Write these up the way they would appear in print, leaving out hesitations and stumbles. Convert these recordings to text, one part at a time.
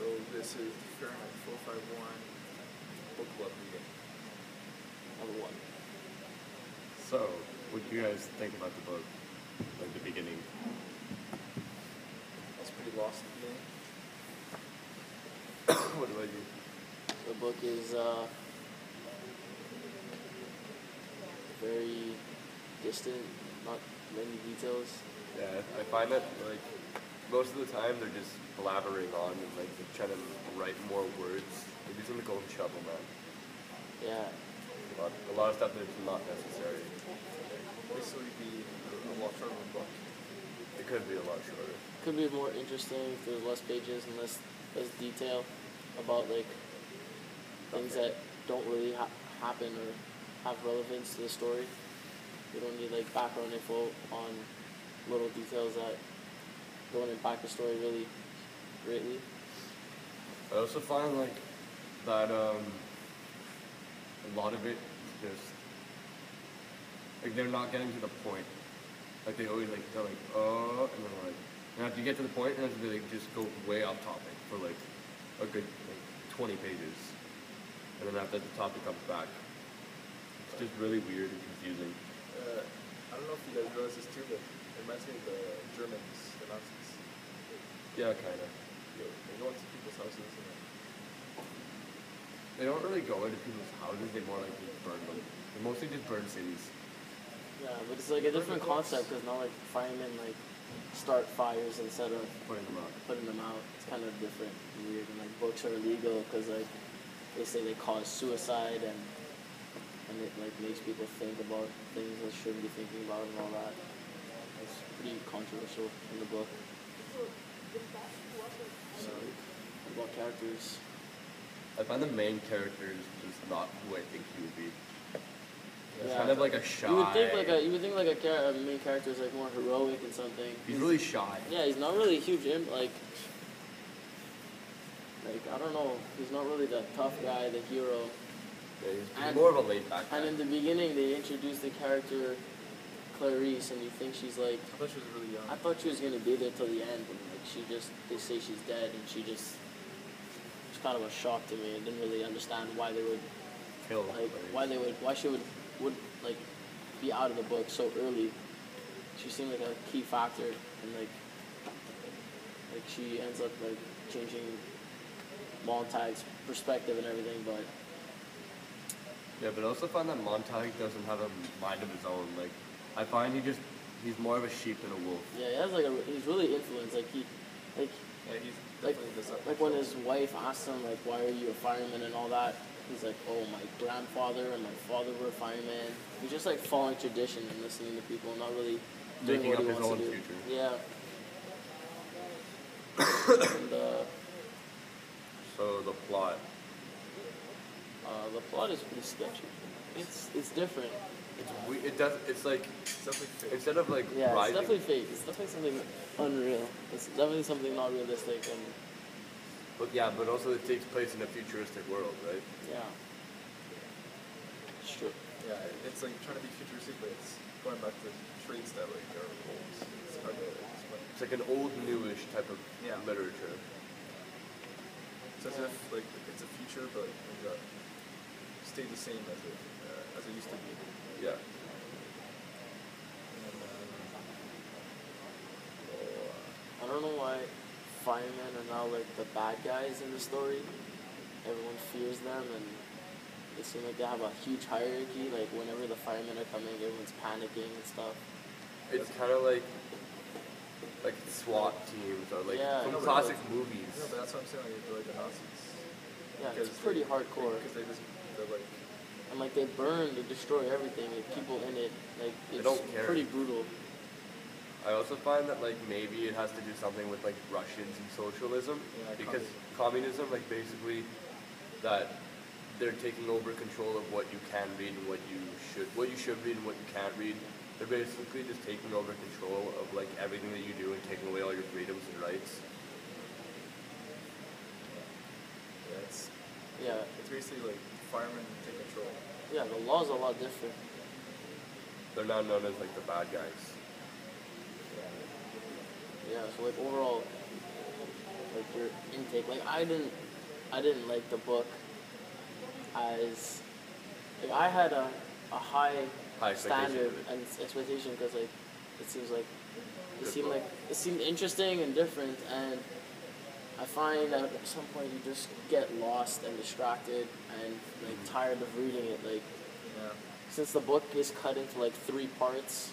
So this is the Fahrenheit 451 book club reading. Number 1. So, what do you guys think about the book? Like the beginning? I was pretty lost at the beginning. What about you? The book is very distant, not many details. Yeah, I find that like most of the time they're just blabbering on and like they're trying to write more words. They're using the golden shovel, man. Yeah. A lot of stuff that's not necessary. Basically be a lot shorter of a book. It could be a lot shorter. Could be more interesting if there's less pages and less detail about like things that don't really happen or have relevance to the story. We don't need like background info on little details that don't impact the story really greatly. I also find like that a lot of it is just like they're not getting to the point. Like they always like they're like and then like and after you get to the point and then they like, just go way off topic for like a good like 20 pages, and then after the topic comes back, it's just really weird and confusing. I don't know if you guys realize this too, but it reminds me of the Germans, the Nazis. Yeah, kind of. They go into people's houses and They don't really go into people's houses, they more like just burn them. They mostly just burn cities. Yeah, but it's like a different concept because now like firemen like start fires instead of Putting them out. It's kind of different and weird. And like books are illegal because like they say they cause suicide and it like makes people think about things they shouldn't be thinking about and all that. It's pretty controversial in the book. So, what about characters? I find the main character is just not who I think he would be. He's Yeah. kind of like a shy. You would think like a main character is like more heroic and something. He's really shy. Yeah, he's not really a huge like I don't know. He's not really the tough guy, the hero. Yeah, he's more of a laid back guy. And in the beginning, they introduced the character Clarice, and you think she's like. I thought she was really young. I thought she was gonna be there till the end, and like they say she's dead, and it's kind of a shock to me. I didn't really understand why they would Kill why she would like be out of the book so early. She seemed like a key factor, and like she ends up like changing Montag's perspective and everything, but. Yeah, but I also find that Montag doesn't have a mind of his own. Like, I find he's more of a sheep than a wolf. Yeah, he has he's really influenced. Like he's definitely like when his wife asks him like, why are you a fireman and all that, he's like, oh, my grandfather and my father were firemen. He's just like following tradition and listening to people, not really doing Making what up he his wants own to do. future. Yeah. And So the plot. the plot is pretty sketchy. It's different. It's like definitely fake. instead of like Yeah, rising. it's definitely fake. It's definitely something unreal. It's definitely something not realistic, and But also it takes place in a futuristic world, right? yeah, it's true. Yeah, it's like trying to be futuristic, but it's going back to traits that like are old. It's hard to explain. It's like an old newish type of literature. It's as if like it's a future, but it stayed the same as it used to be. Yeah. And, I don't know why firemen are now like the bad guys in the story. Everyone fears them, and it seems like they have a huge hierarchy. Like whenever the firemen are coming, everyone's panicking and stuff. It's kind of like SWAT teams or like from classic movies. No, but that's what I'm saying. Like, they're like the Nazis. Yeah, it's pretty hardcore. Because they're like. And like they burn, they destroy everything. Like people in it, like it's don't care. pretty brutal. I also find that like maybe it has to do something with like Russians and socialism, because communism, like basically that they're taking over control of what you can read and what you should read and what you can't read. They're basically just taking over control of like everything that you do and taking away all your freedoms and rights. It's basically like firemen take control. Yeah, the law's a lot different. They're now known as like the bad guys. Yeah, so like overall, like like your intake. Like I didn't like the book as like I had a high High expectation standard of it. and expectation because like it seems like Good book. it seemed interesting and different, and I find that at some point you just get lost and distracted and like tired of reading it. Like Yeah. since the book is cut into like 3 parts,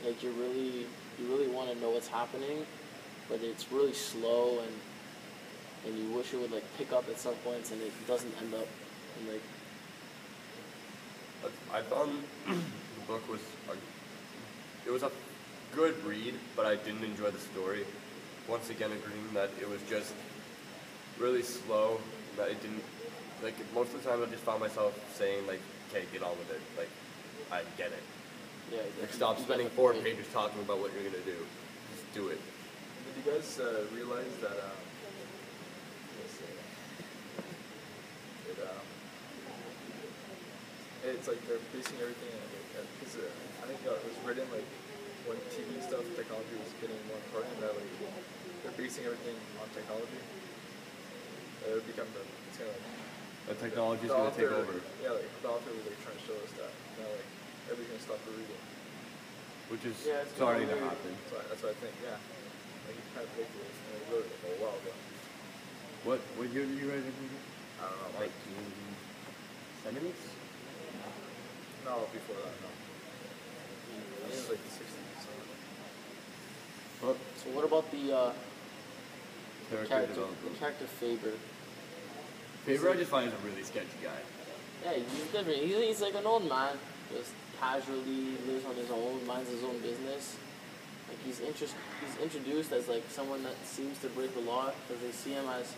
like you really want to know what's happening, but it's really slow and you wish it would like pick up at some points and it doesn't end up in like I found the book was it was a good read, but I didn't enjoy the story. Once again, agreeing that it was just really slow. That it didn't like most of the time I just found myself saying like, "Okay, get on with it." Like, I get it. yeah. Like, stop spending 4 pages talking about what you're gonna do. Just do it. Did you guys realize that? Let's see. It's like they're basing everything because I think it was written like when TV stuff, technology was getting more important. That like they're basing everything on technology. It would become it's kind of like The technology is the gonna take author- over, Yeah, like the author was like trying to show us that now like everything's gonna stop for reading. which is Yeah, it's starting to kinda weird. happen. That's what I think. Yeah, like he kind of predicted it and he wrote it like a while ago. What year did you write it? I don't know, like 70s? no before that. No, I think it was like the 60s. So. Well, So what about the character development. character Faber? Faber I just find is a really sketchy guy. Yeah, he's different. He's like an old man, just casually lives on his own, minds his own business. Like he's introduced as like someone that seems to break the law because they see him as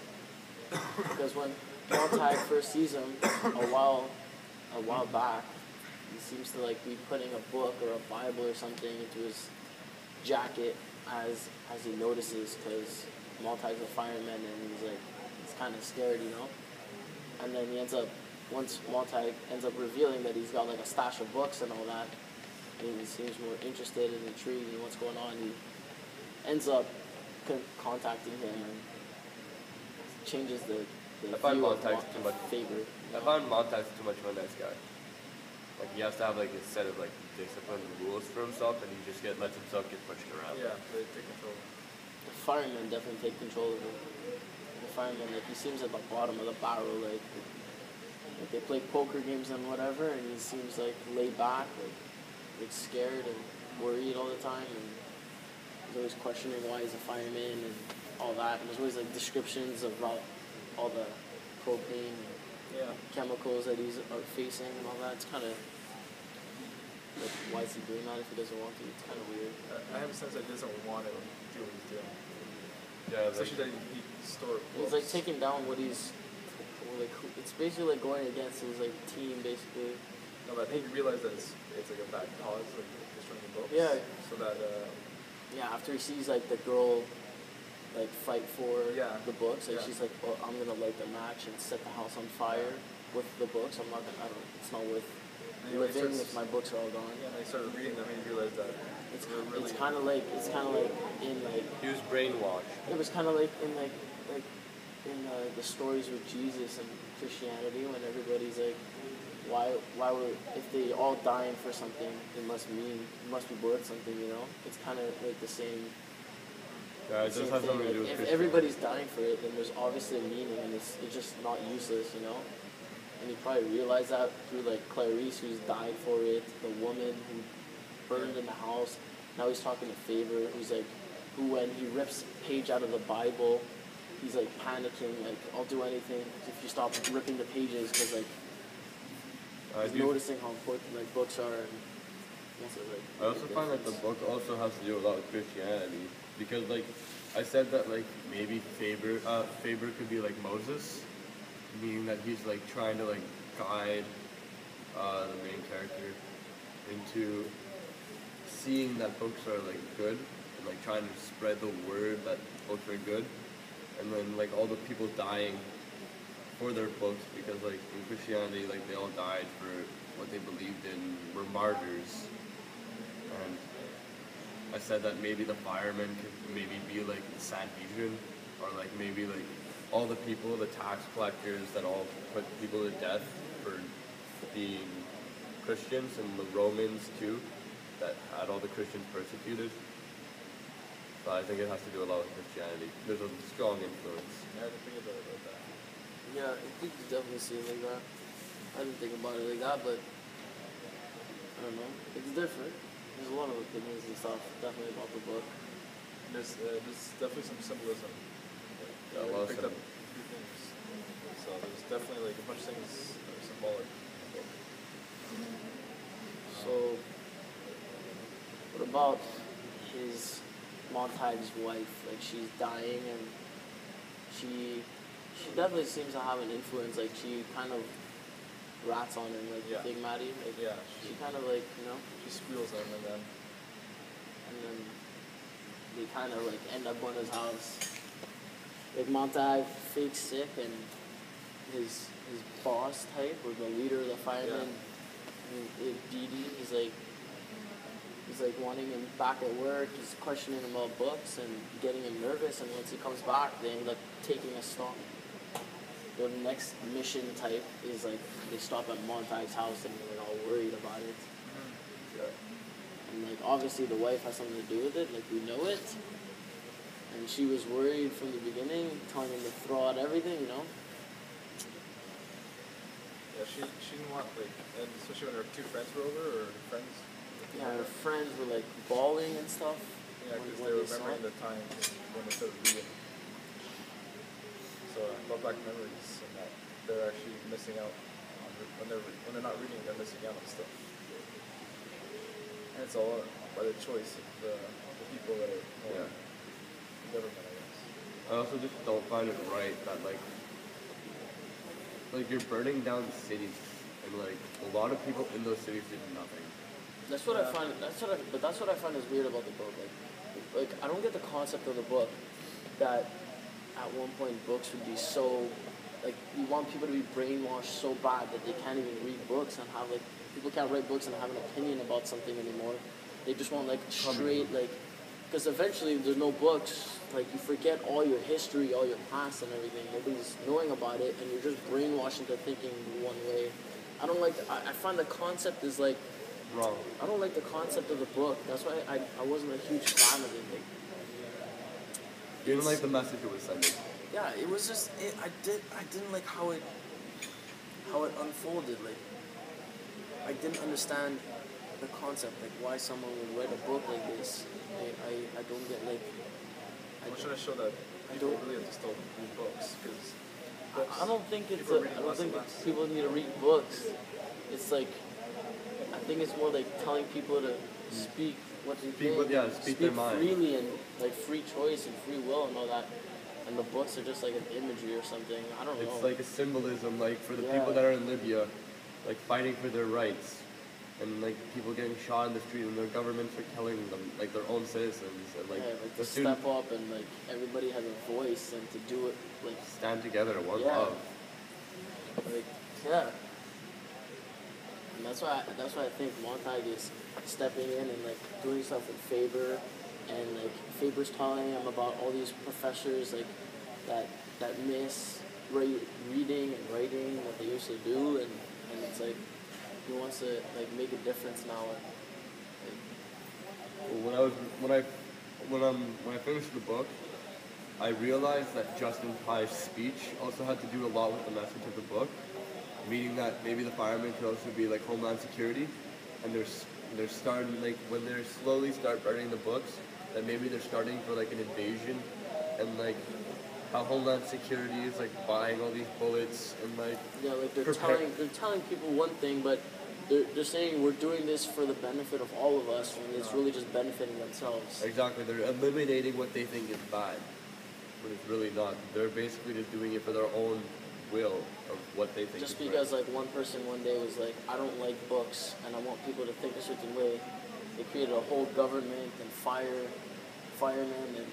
because when Montag first sees him a while back, he seems to like be putting a book or a Bible or something into his jacket as he notices because Montag's a fireman and he's kind of scared, you know. And then once Montag ends up revealing that he's got like a stash of books and all that, and he seems more interested and intrigued in what's going on, he ends up contacting him and changes the I find view of Montag's too much. Faber. I find Montag's too much of a nice guy. Like he has to have like a set of like discipline and rules for himself, and he just lets himself get pushed around. Yeah, they take control. The firemen definitely take control of him. The fireman, like he seems at the bottom of the barrel, like they play poker games and whatever, and he seems like laid back, like scared and worried all the time, and he's always questioning why he's a fireman and all that. And there's always like descriptions of all the propane and Yeah. chemicals that he's facing and all that. It's kind of like, why is he doing that if he doesn't want to? It's kind of weird. I have a sense that he doesn't want to do what he's doing. Yeah, like, Especially that he store books. He's like taking down what he's like. It's basically like going against his like team, basically. No, but I think he realized that it's like a bad cause, like destroying the books. Yeah. So that Yeah, after he sees like the girl like fight for Yeah. the books, like Yeah. she's like, "Oh, I'm gonna light the match and set the house on fire with the books. I'm not gonna. I don't. It's not worth And when he living starts- if my books are all gone." yeah, and I started reading them and he realized that It's they were really it's kind of like in like he was brainwashed. it was kind of like in in the stories with Jesus and Christianity when everybody's like, why would if they all dying for something, it must be worth something, you know? It's kind of like the same. Yeah, it same does have thing. something to do Like, with if Christianity. everybody's dying for it, then there's obviously a meaning, and it's just not useless, you know. And he probably realized that through like Clarice, who's died for it, the woman who burned in the house. Now he's talking to Faber, who when he rips a page out of the Bible, he's like panicking, like I'll do anything if you stop ripping the pages, because like I he's do. noticing how important like books are. And also, like, I also find that the book also has to do a lot with Christianity because, like, I said that like maybe Faber could be like Moses, meaning that he's like trying to like guide the main character into seeing that books are like good and like trying to spread the word that books are good, and then like all the people dying for their books because like in Christianity like they all died for what they believed in, were martyrs. And I said that maybe the firemen could maybe be like the Sanhedrin or like maybe like all the people, the tax collectors that all put people to death for being Christians, and the Romans too, that had all the Christians persecuted. So I think it has to do a lot with Christianity. There's a strong influence. Yeah, I didn't think about that. Yeah, I think you definitely see it like that. I didn't think about it like that, but I don't know. It's different. There's a lot of opinions and stuff definitely about the book. There's definitely some symbolism. Yeah, I a lot of picked up a few things. So there's definitely like a bunch of things that are symbolic in the book. So, what about his Montague's wife? Like, she's dying, and she definitely seems to have an influence. Like, she kind of rats on him, like Yeah. Big Maddie. Like, Yeah, she kind of like, you know, she squeals him, and then they kind of like end up going to his house. Like, Montague fake sick, and his boss type, or the leader of the firemen, Dee Dee, he's like wanting him back at work. He's questioning him about books and getting him nervous. And once he comes back, they end up taking a stop. The next mission type is like they stop at Montague's house, and they're all worried about it. And like obviously the wife has something to do with it. Like, we know it. And she was worried from the beginning, telling him to throw out everything, you know. yeah, she didn't want like, and especially when her two friends were over, or her friends. Yeah, her friends were like bawling and stuff. Yeah, because when they were saw remembering it. the times when they started reading. So I brought back memories, and that they're actually missing out on when they're not reading, they're missing out on stuff. And it's all by the choice of the people that are Yeah. government, I guess. I also just don't find it right that like you're burning down cities, and like a lot of people in those cities did nothing. That's what I find. But that's what I find is weird about the book. Like I don't get the concept of the book that at one point books would be so, like, you want people to be brainwashed so bad that they can't even read books and have like people can't write books and have an opinion about something anymore. They just want like straight like, because eventually there's no books. Like, you forget all your history, all your past, and everything. Nobody's knowing about it, and you're just brainwashed into thinking one way. I don't like. I find the concept is like. Wrong. I don't like the concept of the book. That's why I wasn't a huge fan of it. Like, You didn't like the message it was sending. yeah, it was just I didn't like how it unfolded. Like, I didn't understand the concept. Like, why someone would write a book like this. I don't get like. I'm trying to show that people really have to still read books, because I don't think it's. people are I reading don't less think and less. people need to read books. It's like. I think it's more like telling people to speak what they think. Speak their mind. Freely, and like free choice and free will and all that. And the books are just like an imagery or something. I don't know. It's like a symbolism, like for the Yeah. people that are in Libya, like fighting for their rights, and like people getting shot in the street, and their governments are killing them, like their own citizens, and like like the to step up, and like everybody has a voice, and to do it like stand together, one Yeah. love. like yeah. And that's why I think Montague is stepping in and like doing stuff with Faber, and like Faber's telling him about all these professors like that miss reading and writing that they used to do, and it's like he wants to like make a difference now. And, When I finished the book, I realized that Justin Pye's speech also had to do a lot with the message of the book, meaning that maybe the firemen could also be like Homeland Security, and they're starting like when they slowly start burning the books, that maybe they're starting for like an invasion, and like how Homeland Security is like buying all these bullets and like yeah, like they're telling people one thing, but they're saying we're doing this for the benefit of all of us, and it's really just benefiting themselves. Exactly, they're eliminating what they think is bad, but it's really not. They're basically just doing it for their own will of what they think Just is because like one person one day was like, I don't like books and I want people to think a certain way, they created a whole government and firemen, and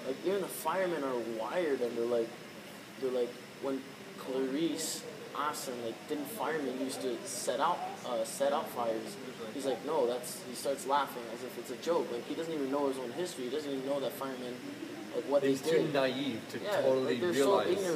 like even the firemen are wired, and they're like when Clarice asked him like, didn't firemen used to set out fires? He's like, no, he starts laughing as if it's a joke. Like, he doesn't even know his own history. He doesn't even know that firemen like what They're they too did. naive to Yeah, totally like they're realize. so ignorant.